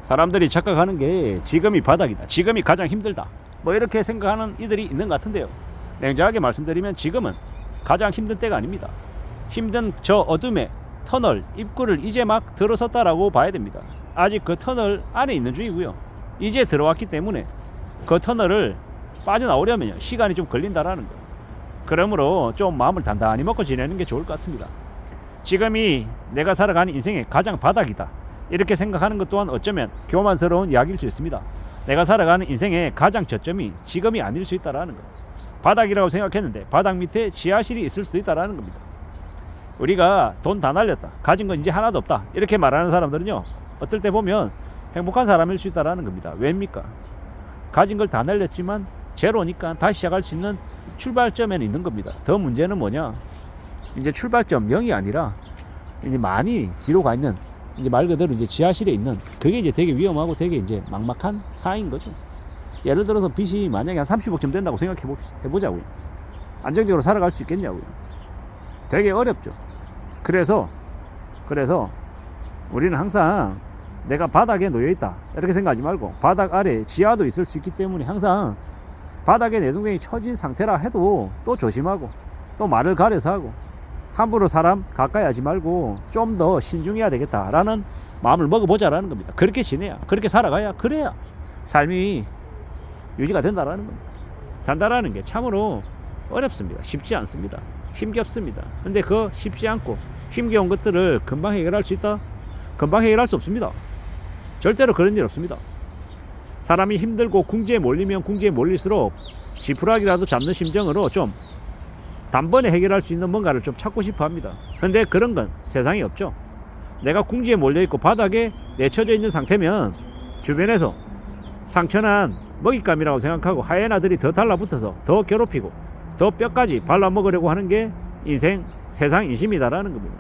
사람들이 착각하는 게 지금이 바닥이다, 지금이 가장 힘들다, 뭐 이렇게 생각하는 이들이 있는 것 같은데요. 냉정하게 말씀드리면 지금은 가장 힘든 때가 아닙니다. 힘든 저 어둠의 터널 입구를 이제 막 들어섰다라고 봐야 됩니다. 아직 그 터널 안에 있는 중이고요. 이제 들어왔기 때문에 그 터널을 빠져나오려면 시간이 좀 걸린다라는 거. 그러므로 좀 마음을 단단히 먹고 지내는 게 좋을 것 같습니다. 지금이 내가 살아가는 인생의 가장 바닥이다, 이렇게 생각하는 것 또한 어쩌면 교만스러운 이야기일 수 있습니다. 내가 살아가는 인생의 가장 저점이 지금이 아닐 수 있다라는 것. 바닥이라고 생각했는데 바닥 밑에 지하실이 있을 수도 있다라는 겁니다. 우리가 돈 다 날렸다, 가진 건 이제 하나도 없다, 이렇게 말하는 사람들은요, 어떨 때 보면 행복한 사람일 수 있다라는 겁니다. 왜입니까? 가진 걸 다 날렸지만 제로니까 다시 시작할 수 있는 출발점에는 있는 겁니다. 더 문제는 뭐냐, 이제 출발점 0이 아니라 이제 많이 뒤로 가 있는, 이제 말 그대로 이제 지하실에 있는, 그게 이제 되게 위험하고 되게 이제 막막한 사인 거죠. 예를 들어서 빚이 만약에 한 30억쯤 된다고 해보자고요. 안정적으로 살아갈 수 있겠냐고요. 되게 어렵죠. 그래서 우리는 항상 내가 바닥에 놓여있다 이렇게 생각하지 말고, 바닥 아래 지하도 있을 수 있기 때문에 항상 바닥에 내동댕이 처진 상태라 해도 또 조심하고, 또 말을 가려서 하고, 함부로 사람 가까이 하지 말고 좀 더 신중해야 되겠다라는 마음을 먹어보자라는 겁니다. 그렇게 지내야, 그렇게 살아가야, 그래야 삶이 유지가 된다라는 겁니다. 산다라는 게 참으로 어렵습니다. 쉽지 않습니다. 힘겹습니다. 근데 그 쉽지 않고 힘겨운 것들을 금방 해결할 수 있다? 금방 해결할 수 없습니다. 절대로 그런 일 없습니다. 사람이 힘들고 궁지에 몰리면 궁지에 몰릴수록 지푸라기라도 잡는 심정으로 좀 단번에 해결할 수 있는 뭔가를 좀 찾고 싶어 합니다. 근데 그런 건 세상에 없죠. 내가 궁지에 몰려있고 바닥에 내쳐져 있는 상태면 주변에서 상처난 먹잇감이라고 생각하고 하이에나들이 더 달라붙어서 더 괴롭히고 더 뼈까지 발라먹으려고 하는 게 인생, 세상 인심이다라는 겁니다.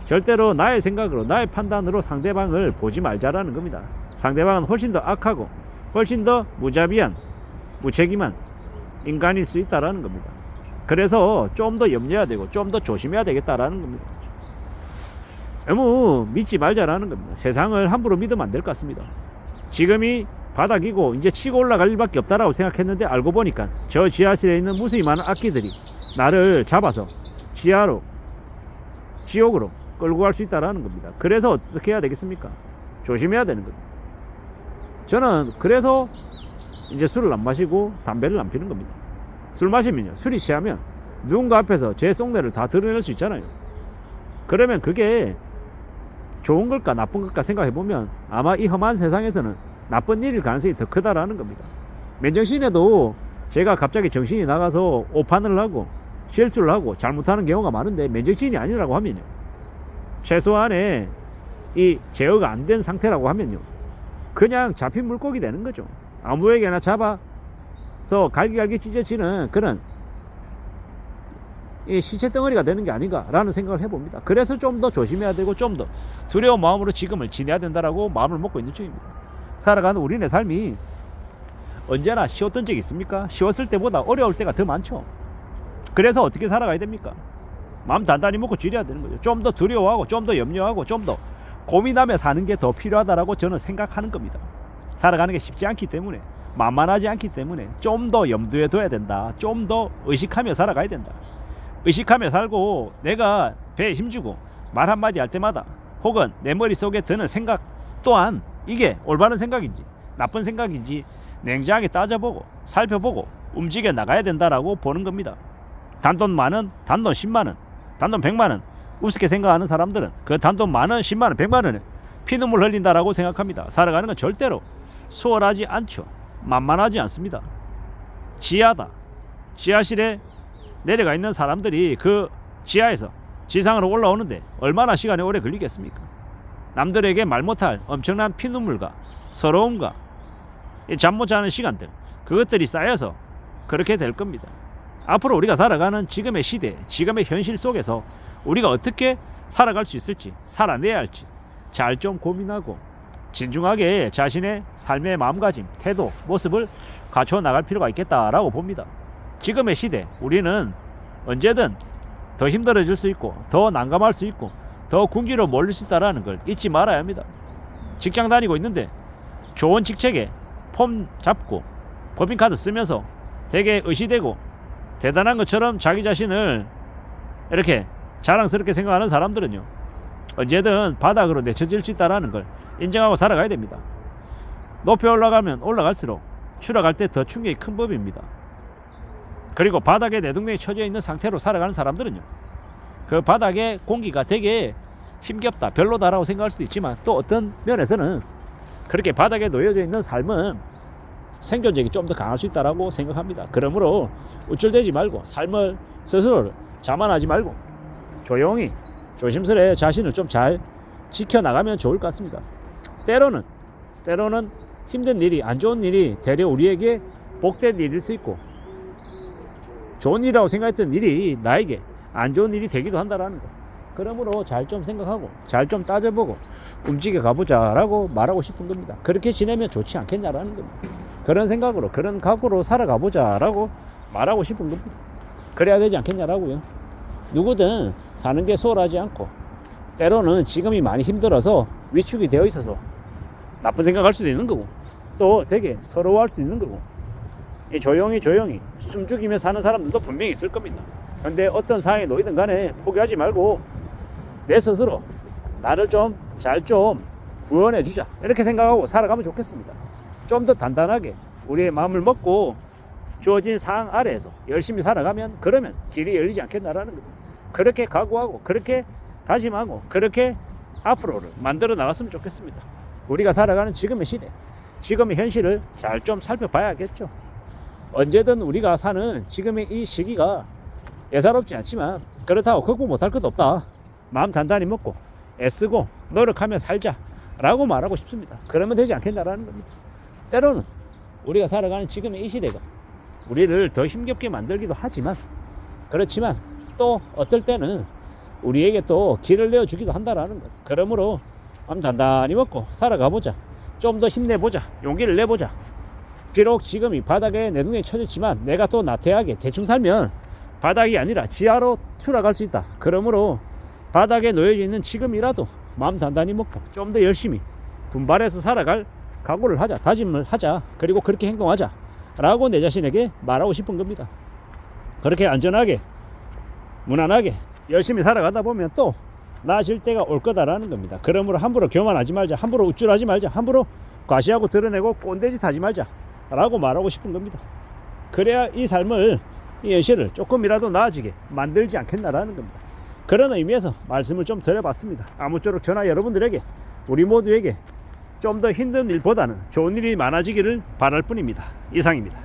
절대로 나의 생각으로, 나의 판단으로 상대방을 보지 말자라는 겁니다. 상대방은 훨씬 더 악하고 훨씬 더 무자비한, 무책임한 인간일 수 있다라는 겁니다. 그래서 좀 더 염려해야 되고 좀 더 조심해야 되겠다라는 겁니다. 너무 믿지 말자라는 겁니다. 세상을 함부로 믿으면 안 될 것 같습니다. 지금이 바닥이고 이제 치고 올라갈 일밖에 없다라고 생각했는데 알고 보니까 저 지하실에 있는 무수히 많은 악기들이 나를 잡아서 지하로, 지옥으로 끌고 갈 수 있다라는 겁니다. 그래서 어떻게 해야 되겠습니까? 조심해야 되는 겁니다. 저는 그래서 이제 술을 안 마시고 담배를 안 피는 겁니다. 술 마시면요, 술이 취하면 누군가 앞에서 제 속내를 다 드러낼 수 있잖아요. 그러면 그게 좋은 걸까 나쁜 걸까 생각해보면 아마 이 험한 세상에서는 나쁜 일일 가능성이 더 크다라는 겁니다. 맨정신에도 제가 갑자기 정신이 나가서 오판을 하고 실수를 하고 잘못하는 경우가 많은데, 맨정신이 아니라고 하면요, 최소한의 이 제어가 안 된 상태라고 하면요, 그냥 잡힌 물고기 되는 거죠. 아무에게나 잡아서 갈기갈기 찢어지는 그런 이 시체 덩어리가 되는 게 아닌가라는 생각을 해봅니다. 그래서 좀 더 조심해야 되고 좀 더 두려운 마음으로 지금을 지내야 된다라고 마음을 먹고 있는 중입니다. 살아가는 우리네 삶이 언제나 쉬웠던 적이 있습니까? 쉬웠을 때보다 어려울 때가 더 많죠. 그래서 어떻게 살아가야 됩니까? 마음 단단히 먹고 지내야 되는 거죠. 좀 더 두려워하고 좀 더 염려하고 좀 더 고민하며 사는 게 더 필요하다라고 저는 생각하는 겁니다. 살아가는 게 쉽지 않기 때문에, 만만하지 않기 때문에 좀 더 염두에 둬야 된다. 좀 더 의식하며 살아가야 된다. 의식하며 살고 내가 배에 힘주고 말 한마디 할 때마다 혹은 내 머릿속에 드는 생각 또한 이게 올바른 생각인지 나쁜 생각인지 냉정하게 따져보고 살펴보고 움직여 나가야 된다라고 보는 겁니다. 단돈 만원, 단돈 10만원, 단돈 100만원 우습게 생각하는 사람들은 그 단돈 만원, 10만원, 100만원에 피눈물 흘린다라고 생각합니다. 살아가는 건 절대로 수월하지 않죠. 만만하지 않습니다. 지하다. 지하실에 내려가 있는 사람들이 그 지하에서 지상으로 올라오는데 얼마나 시간이 오래 걸리겠습니까? 남들에게 말 못할 엄청난 피눈물과 서러움과 잠 못 자는 시간들, 그것들이 쌓여서 그렇게 될 겁니다. 앞으로 우리가 살아가는 지금의 시대, 지금의 현실 속에서 우리가 어떻게 살아갈 수 있을지, 살아내야 할지 잘 좀 고민하고 진중하게 자신의 삶의 마음가짐, 태도, 모습을 갖춰 나갈 필요가 있겠다라고 봅니다. 지금의 시대, 우리는 언제든 더 힘들어질 수 있고 더 난감할 수 있고 더 궁지로 몰릴 수 있다는 걸 잊지 말아야 합니다. 직장 다니고 있는데 좋은 직책에 폼 잡고 법인카드 쓰면서 되게 의시되고 대단한 것처럼 자기 자신을 이렇게 자랑스럽게 생각하는 사람들은요, 언제든 바닥으로 내쳐질 수 있다는 걸 인정하고 살아가야 됩니다. 높이 올라가면 올라갈수록 추락할 때 더 충격이 큰 법입니다. 그리고 바닥에 내동댕이 쳐져 있는 상태로 살아가는 사람들은요, 그 바닥의 공기가 되게 힘겹다, 별로다라고 생각할 수도 있지만, 또 어떤 면에서는 그렇게 바닥에 놓여져 있는 삶은 생존력이 좀 더 강할 수 있다라고 생각합니다. 그러므로 우쭐대지 말고 삶을 스스로 자만하지 말고 조용히 조심스레 자신을 좀 잘 지켜나가면 좋을 것 같습니다. 때로는 힘든 일이, 안 좋은 일이 되려 우리에게 복된 일일 수 있고, 좋은 일이라고 생각했던 일이 나에게 안 좋은 일이 되기도 한다라는 거. 그러므로 잘 좀 생각하고 잘 좀 따져보고 움직여 가보자 라고 말하고 싶은 겁니다. 그렇게 지내면 좋지 않겠냐라는 겁니다. 그런 생각으로, 그런 각오로 살아가보자 라고 말하고 싶은 겁니다. 그래야 되지 않겠냐라고요. 누구든 사는 게 수월하지 않고, 때로는 지금이 많이 힘들어서 위축이 되어 있어서 나쁜 생각할 수도 있는 거고, 또 되게 서러워할 수 있는 거고, 이 조용히 숨죽이며 사는 사람들도 분명히 있을 겁니다. 근데 어떤 상황에 놓이든 간에 포기하지 말고 내 스스로 나를 잘 구원해 주자, 이렇게 생각하고 살아가면 좋겠습니다. 좀 더 단단하게 우리의 마음을 먹고 주어진 상황 아래에서 열심히 살아가면, 그러면 길이 열리지 않겠나라는 겁니다. 그렇게 각오하고 그렇게 다짐하고 그렇게 앞으로를 만들어 나갔으면 좋겠습니다. 우리가 살아가는 지금의 시대, 지금의 현실을 잘 좀 살펴봐야겠죠. 언제든 우리가 사는 지금의 이 시기가 예사롭지 않지만, 그렇다고 극복 못할 것도 없다, 마음 단단히 먹고 애쓰고 노력하며 살자 라고 말하고 싶습니다. 그러면 되지 않겠나라는 겁니다. 때로는 우리가 살아가는 지금의 이 시대가 우리를 더 힘겹게 만들기도 하지만, 그렇지만 또 어떨 때는 우리에게 또 길을 내어주기도 한다라는 것. 그러므로 마음 단단히 먹고 살아가보자, 좀 더 힘내보자, 용기를 내보자. 비록 지금이 바닥에 내동댕이 쳐졌지만 내가 또 나태하게 대충 살면 바닥이 아니라 지하로 추락할 수 있다. 그러므로 바닥에 놓여져 있는 지금이라도 마음 단단히 먹고 좀 더 열심히 분발해서 살아갈 각오를 하자, 다짐을 하자, 그리고 그렇게 행동하자 라고 내 자신에게 말하고 싶은 겁니다. 그렇게 안전하게 무난하게 열심히 살아가다 보면 또 나아질 때가 올 거다라는 겁니다. 그러므로 함부로 교만하지 말자, 함부로 우쭐하지 말자, 함부로 과시하고 드러내고 꼰대짓 하지 말자 라고 말하고 싶은 겁니다. 그래야 이 삶을, 이 현실을 조금이라도 나아지게 만들지 않겠나라는 겁니다. 그런 의미에서 말씀을 좀 드려봤습니다. 아무쪼록 저나 여러분들에게, 우리 모두에게 좀 더 힘든 일보다는 좋은 일이 많아지기를 바랄 뿐입니다. 이상입니다.